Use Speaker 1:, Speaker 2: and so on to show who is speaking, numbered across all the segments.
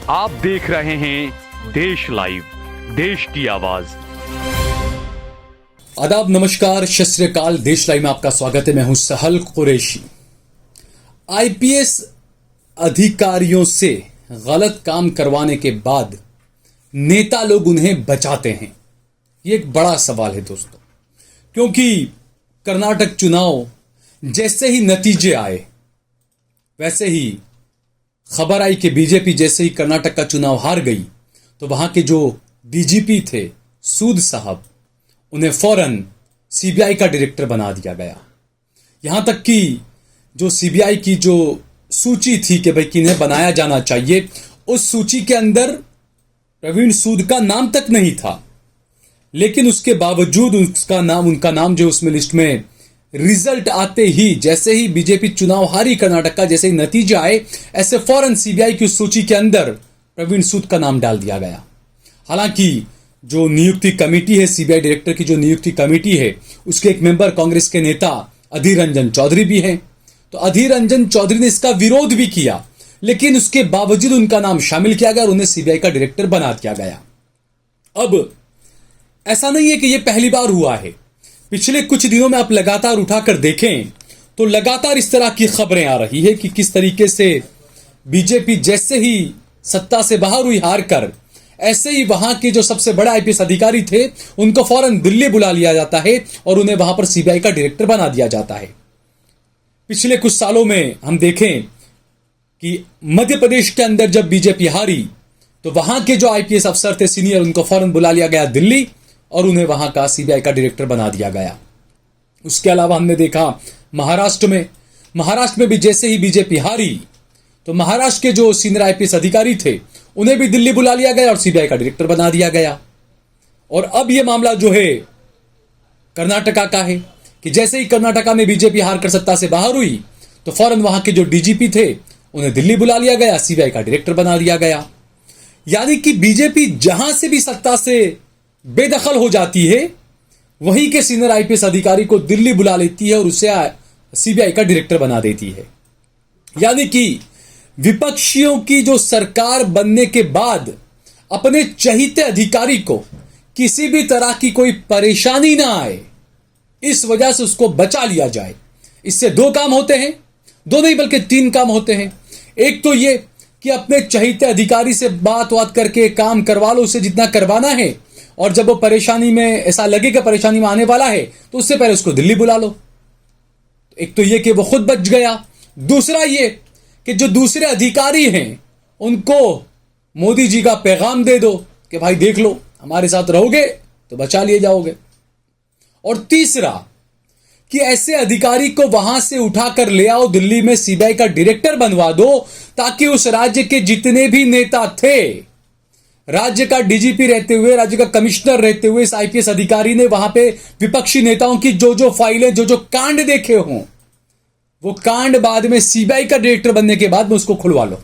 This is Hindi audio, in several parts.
Speaker 1: आप देख रहे हैं देश लाइव, देश की आवाज।
Speaker 2: आदाब, नमस्कार, सत श्री अकाल। देश लाइव में आपका स्वागत है। मैं हूं सहल कुरैशी। आईपीएस अधिकारियों से गलत काम करवाने के बाद नेता लोग उन्हें बचाते हैं। ये एक बड़ा सवाल है दोस्तों, क्योंकि कर्नाटक चुनाव जैसे ही नतीजे आए वैसे ही खबर आई कि बीजेपी जैसे ही कर्नाटक का चुनाव हार गई तो वहां के जो डीजीपी थे सूद साहब, उन्हें फौरन सीबीआई का डायरेक्टर बना दिया गया। यहां तक कि जो सीबीआई की जो सूची थी कि भाई किन्हें बनाया जाना चाहिए, उस सूची के अंदर प्रवीण सूद का नाम तक नहीं था, लेकिन उसके बावजूद उनका नाम जो उसमें लिस्ट में रिजल्ट आते ही, जैसे ही बीजेपी चुनाव हारी कर्नाटक का, जैसे ही नतीजे आए, ऐसे फौरन सीबीआई की सूची के अंदर प्रवीण सूद का नाम डाल दिया गया। हालांकि जो नियुक्ति कमेटी है, सीबीआई डायरेक्टर की जो नियुक्ति कमेटी है, उसके एक मेंबर कांग्रेस के नेता अधीर रंजन चौधरी भी हैं। तो अधीर रंजन चौधरी ने इसका विरोध भी किया, लेकिन उसके बावजूद उनका नाम शामिल किया गया और उन्हें सीबीआई का डायरेक्टर बना दिया गया। अब ऐसा नहीं है कि यह पहली बार हुआ है। पिछले कुछ दिनों में आप लगातार उठाकर देखें तो लगातार इस तरह की खबरें आ रही है कि किस तरीके से बीजेपी जैसे ही सत्ता से बाहर हुई हार कर, ऐसे ही वहां के जो सबसे बड़े आईपीएस अधिकारी थे उनको फौरन दिल्ली बुला लिया जाता है और उन्हें वहां पर सीबीआई का डायरेक्टर बना दिया जाता है। पिछले कुछ सालों में हम देखें कि मध्य प्रदेश के अंदर जब बीजेपी हारी तो वहां के जो आईपीएस अफसर थे सीनियर, उनको फौरन बुला लिया गया दिल्ली और उन्हें वहां का सीबीआई का डायरेक्टर बना दिया गया। उसके अलावा हमने देखा महाराष्ट्र में भी जैसे ही बीजेपी हारी तो महाराष्ट्र के जो सीनियर आईपीएस अधिकारी थे उन्हें भी दिल्ली बुला लिया गया और सीबीआई का डायरेक्टर बना दिया गया। और अब यह मामला जो है कर्नाटका का है कि जैसे ही कर्नाटका में बीजेपी हार कर सत्ता से बाहर हुई तो फौरन वहां के जो डीजीपी थे उन्हें दिल्ली बुला लिया गया, सीबीआई का डायरेक्टर बना दिया गया। यानी कि बीजेपी जहां से भी सत्ता से बेदखल हो जाती है, वहीं के सीनियर आईपीएस अधिकारी को दिल्ली बुला लेती है और उसे सीबीआई का डायरेक्टर बना देती है। यानी कि विपक्षियों की जो सरकार बनने के बाद अपने चहीते अधिकारी को किसी भी तरह की कोई परेशानी ना आए, इस वजह से उसको बचा लिया जाए। इससे दो काम होते हैं, दो नहीं बल्कि तीन काम होते हैं। एक तो ये कि अपने चहीते अधिकारी से बात करके काम करवा लो, उसे जितना करवाना है, और जब वो परेशानी में, ऐसा लगे कि परेशानी में आने वाला है, तो उससे पहले उसको दिल्ली बुला लो। एक तो ये कि वो खुद बच गया। दूसरा ये कि जो दूसरे अधिकारी हैं उनको मोदी जी का पैगाम दे दो कि भाई देख लो, हमारे साथ रहोगे तो बचा लिए जाओगे। और तीसरा कि ऐसे अधिकारी को वहां से उठाकर ले आओ, दिल्ली में सीबीआई का डायरेक्टर बनवा दो, ताकि उस राज्य के जितने भी नेता थे, राज्य का डीजीपी रहते हुए, राज्य का कमिश्नर रहते हुए, इस आईपीएस अधिकारी ने वहां पे विपक्षी नेताओं की जो जो फाइलें, जो जो कांड देखे हों, वो कांड बाद में सीबीआई का डायरेक्टर बनने के बाद में उसको खुलवा लो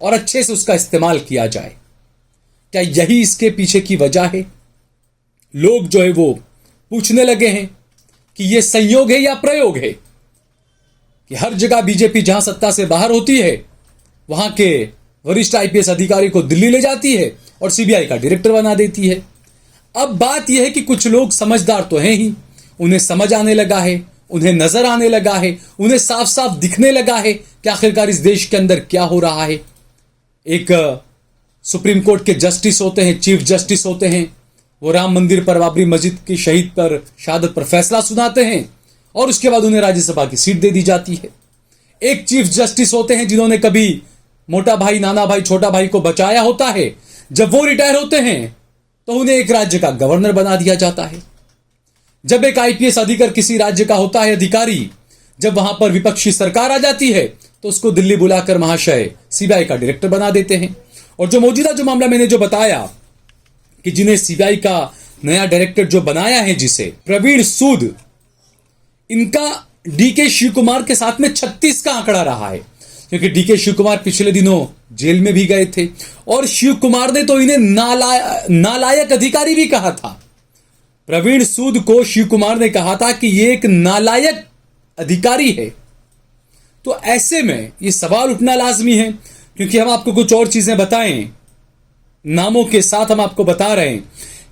Speaker 2: और अच्छे से उसका इस्तेमाल किया जाए। क्या यही इसके पीछे की वजह है? लोग जो है वो पूछने लगे हैं कि यह संयोग है या प्रयोग है कि हर जगह बीजेपी जहां सत्ता से बाहर होती है वहां के वरिष्ठ आईपीएस अधिकारी को दिल्ली ले जाती है और सीबीआई का डायरेक्टर बना देती है। अब बात यह है कि कुछ लोग समझदार तो हैं ही, उन्हें समझ आने लगा है, उन्हें नजर आने लगा है, उन्हें साफ साफ दिखने लगा है कि आखिरकार इस देश के अंदर क्या हो रहा है। एक सुप्रीम कोर्ट के जस्टिस होते हैं, चीफ जस्टिस होते हैं, वो राम मंदिर पर, बाबरी मस्जिद की शहादत पर फैसला सुनाते हैं और उसके बाद उन्हें राज्यसभा की सीट दे दी जाती है। एक चीफ जस्टिस होते हैं जिन्होंने कभी मोटा भाई, नाना भाई, छोटा भाई को बचाया होता है। जब वो रिटायर होते हैं तो उन्हें एक राज्य का गवर्नर बना दिया जाता है। जब एक आईपीएस अधिकारी किसी राज्य का होता है अधिकारी, जब वहां पर विपक्षी सरकार आ जाती है तो उसको दिल्ली बुलाकर महाशय सीबीआई का डायरेक्टर बना देते हैं। और जो मौजूदा जो मामला मैंने जो बताया कि जिन्हें सीबीआई का नया डायरेक्टर जो बनाया है, जिसे प्रवीण सूद, इनका डीके शिव कुमार के साथ में 36 का आंकड़ा रहा है, क्योंकि डीके शिव कुमार पिछले दिनों जेल में भी गए थे और शिव कुमार ने तो इन्हें नालायक अधिकारी भी कहा था। प्रवीण सूद को शिव कुमार ने कहा था कि ये एक नालायक अधिकारी है। तो ऐसे में ये सवाल उठना लाजमी है क्योंकि हम आपको कुछ और चीजें बताएं, नामों के साथ हम आपको बता रहे हैं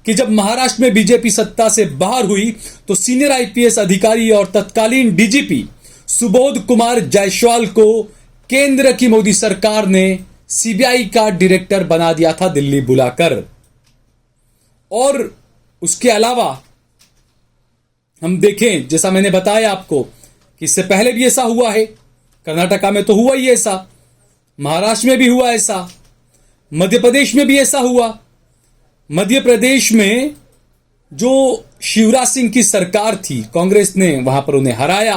Speaker 2: कि जब महाराष्ट्र में बीजेपी सत्ता से बाहर हुई तो सीनियर आईपीएस अधिकारी और तत्कालीन डीजीपी सुबोध कुमार जायसवाल को केंद्र की मोदी सरकार ने सीबीआई का डायरेक्टर बना दिया था दिल्ली बुलाकर। और उसके अलावा हम देखें, जैसा मैंने बताया आपको कि इससे पहले भी ऐसा हुआ है, कर्नाटका में तो हुआ ही ऐसा, महाराष्ट्र में भी हुआ ऐसा, मध्य प्रदेश में भी ऐसा हुआ। मध्य प्रदेश में जो शिवराज सिंह की सरकार थी, कांग्रेस ने वहां पर उन्हें हराया,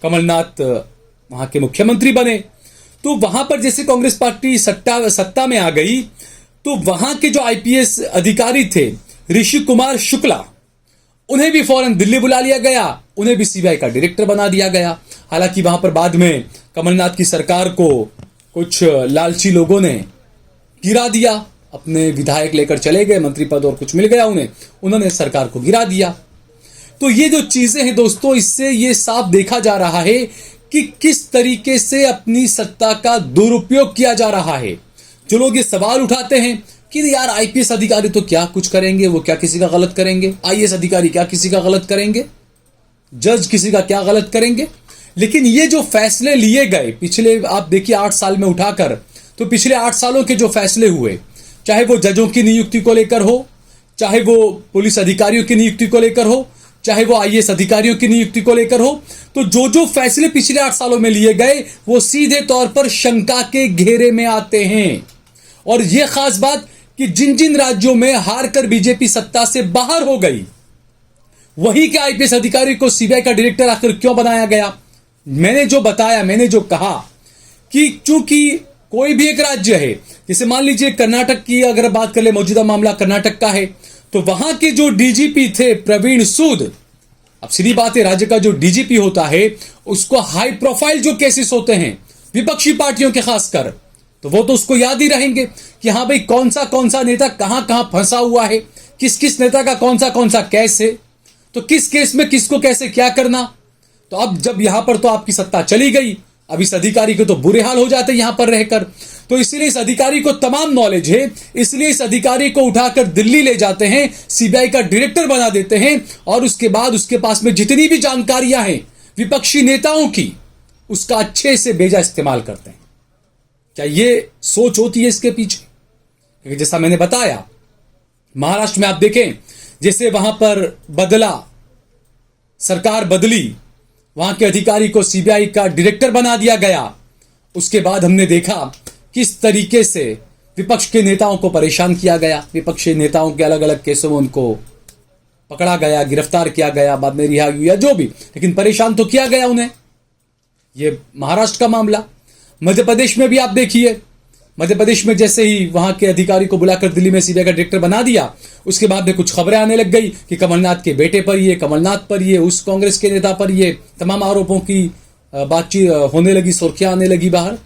Speaker 2: कमलनाथ वहां के मुख्यमंत्री बने। तो वहां पर जैसे कांग्रेस पार्टी सत्ता में आ गई तो वहां के जो आईपीएस अधिकारी थे ऋषि कुमार शुक्ला, उन्हें भी फौरन दिल्ली बुला लिया गया, उन्हें भी सीबीआई का डायरेक्टर बना दिया गया। हालांकि वहां पर बाद में कमलनाथ की सरकार को कुछ लालची लोगों ने गिरा दिया, अपने विधायक लेकर चले गए, मंत्री पद और कुछ मिल गया उन्हें, उन्होंने सरकार को गिरा दिया। तो ये जो चीजें हैं दोस्तों, इससे ये साफ देखा जा रहा है कि किस तरीके से अपनी सत्ता का दुरुपयोग किया जा रहा है। जो लोग ये सवाल उठाते हैं कि यार आईपीएस अधिकारी तो क्या कुछ करेंगे, वो क्या किसी का गलत करेंगे, आईएएस अधिकारी क्या किसी का गलत करेंगे, जज किसी का क्या गलत करेंगे। लेकिन ये जो फैसले लिए गए पिछले, आप देखिए 8 साल में उठाकर, तो पिछले 8 सालों के जो फैसले हुए, चाहे वो जजों की नियुक्ति को लेकर हो, चाहे वो पुलिस अधिकारियों की नियुक्ति को लेकर हो, चाहे वो आईएएस अधिकारियों की नियुक्ति को लेकर हो, तो जो जो फैसले पिछले 8 सालों में लिए गए वो सीधे तौर पर शंका के घेरे में आते हैं। और यह खास बात कि जिन जिन राज्यों में हारकर बीजेपी सत्ता से बाहर हो गई, वही के आईपीएस अधिकारी को सीबीआई का डायरेक्टर आखिर क्यों बनाया गया। मैंने जो बताया, मैंने जो कहा कि चूंकि कोई भी एक राज्य है, जैसे मान लीजिए कर्नाटक की अगर बात कर ले, मौजूदा मामला कर्नाटक का है, तो वहां के जो डीजीपी थे प्रवीण सूद, अब सीधी बात है, राज्य का जो डीजीपी होता है उसको हाई प्रोफाइल जो केसेस होते हैं विपक्षी पार्टियों के खासकर, तो वो तो उसको याद ही रहेंगे कि हाँ भाई कौन सा नेता कहां कहां फंसा हुआ है, किस किस नेता का कौन सा केस है, तो किस केस में किसको कैसे क्या करना। तो अब जब यहां पर तो आपकी सत्ता चली गई, अब इस अधिकारी को तो बुरे हाल हो जाते हैं यहां पर रहकर, तो इसलिए इस अधिकारी को तमाम नॉलेज है, इसलिए इस अधिकारी को उठाकर दिल्ली ले जाते हैं, सीबीआई का डायरेक्टर बना देते हैं, और उसके बाद उसके पास में जितनी भी जानकारियां हैं विपक्षी नेताओं की, उसका अच्छे से बेजा इस्तेमाल करते हैं। क्या ये सोच होती है इसके पीछे? क्योंकि जैसा मैंने बताया, महाराष्ट्र में आप देखें, जैसे वहां पर सरकार बदली, वहां के अधिकारी को सीबीआई का डायरेक्टर बना दिया गया, उसके बाद हमने देखा किस तरीके से विपक्ष के नेताओं को परेशान किया गया, विपक्षी नेताओं के अलग अलग केसों में उनको पकड़ा गया, गिरफ्तार किया गया, बाद में रिहा हुआ, जो भी, लेकिन परेशान तो किया गया उन्हें। ये महाराष्ट्र का मामला। मध्य प्रदेश में भी आप देखिए, मध्य प्रदेश में जैसे ही वहां के अधिकारी को बुलाकर दिल्ली में सीबीआई का डायरेक्टर बना दिया, उसके बाद में कुछ खबरें आने लग गई कि कमलनाथ के बेटे पर ये, कमलनाथ पर ये, उस कांग्रेस के नेता पर ये, तमाम आरोपों की बातचीत होने लगी, सुर्खियां आने लगी बाहर।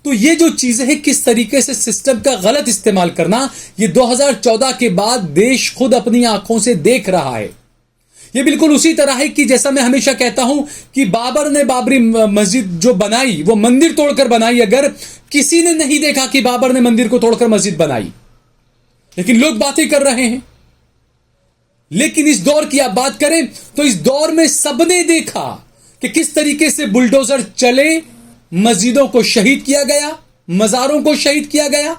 Speaker 2: तो ये जो चीजें हैं, किस तरीके से सिस्टम का गलत इस्तेमाल करना, ये 2014 के बाद देश खुद अपनी आंखों से देख रहा है। ये बिल्कुल उसी तरह है कि जैसा मैं हमेशा कहता हूं कि बाबर ने बाबरी मस्जिद जो बनाई, वो मंदिर तोड़कर बनाई। अगर किसी ने नहीं देखा कि बाबर ने मंदिर को तोड़कर मस्जिद बनाई, लेकिन लोग बातें कर रहे हैं। लेकिन इस दौर की आप बात करें तो इस दौर में सबने देखा कि किस तरीके से बुलडोजर चले, मस्जिदों को शहीद किया गया, मजारों को शहीद किया गया।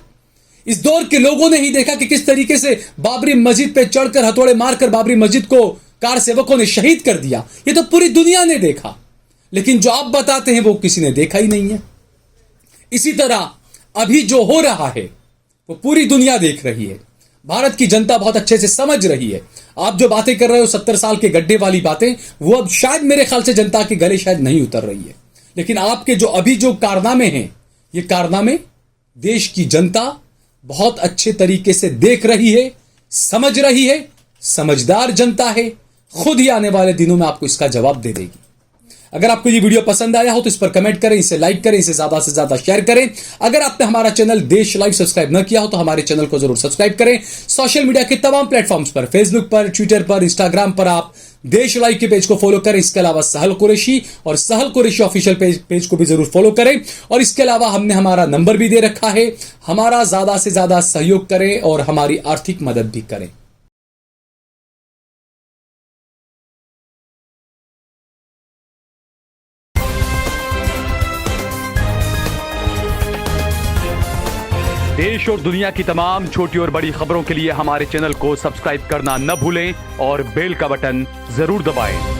Speaker 2: इस दौर के लोगों ने ही देखा कि किस तरीके से बाबरी मस्जिद पे चढ़कर हथौड़े मारकर बाबरी मस्जिद को कार सेवकों ने शहीद कर दिया। ये तो पूरी दुनिया ने देखा, लेकिन जो आप बताते हैं वो किसी ने देखा ही नहीं है। इसी तरह अभी जो हो रहा है वो पूरी दुनिया देख रही है, भारत की जनता बहुत अच्छे से समझ रही है। आप जो बातें कर रहे हो 70 साल के गड्ढे वाली बातें, वो अब शायद मेरे ख्याल से जनता के गले शायद नहीं उतर रही है, लेकिन आपके जो अभी जो कारनामे हैं, ये कारनामे देश की जनता बहुत अच्छे तरीके से देख रही है, समझ रही है, समझदार जनता है, खुद ही आने वाले दिनों में आपको इसका जवाब दे देगी। अगर आपको ये वीडियो पसंद आया हो तो इस पर कमेंट करें, इसे लाइक करें, इसे ज्यादा से ज्यादा शेयर करें। अगर आपने हमारा चैनल देश लाइव सब्सक्राइब न किया हो तो हमारे चैनल को जरूर सब्सक्राइब करें। सोशल मीडिया के तमाम प्लेटफॉर्म्स पर, फेसबुक पर, ट्विटर पर, इंस्टाग्राम पर आप देश लाइव के पेज को फॉलो करें। इसके अलावा सहल कुरैशी और सहल कुरैशी ऑफिशियल पेज को भी जरूर फॉलो करें। और इसके अलावा हमने हमारा नंबर भी दे रखा है, हमारा ज्यादा से ज्यादा सहयोग करें और हमारी आर्थिक मदद भी करें।
Speaker 1: देश और दुनिया की तमाम छोटी और बड़ी खबरों के लिए हमारे चैनल को सब्सक्राइब करना न भूलें और बेल का बटन जरूर दबाएं।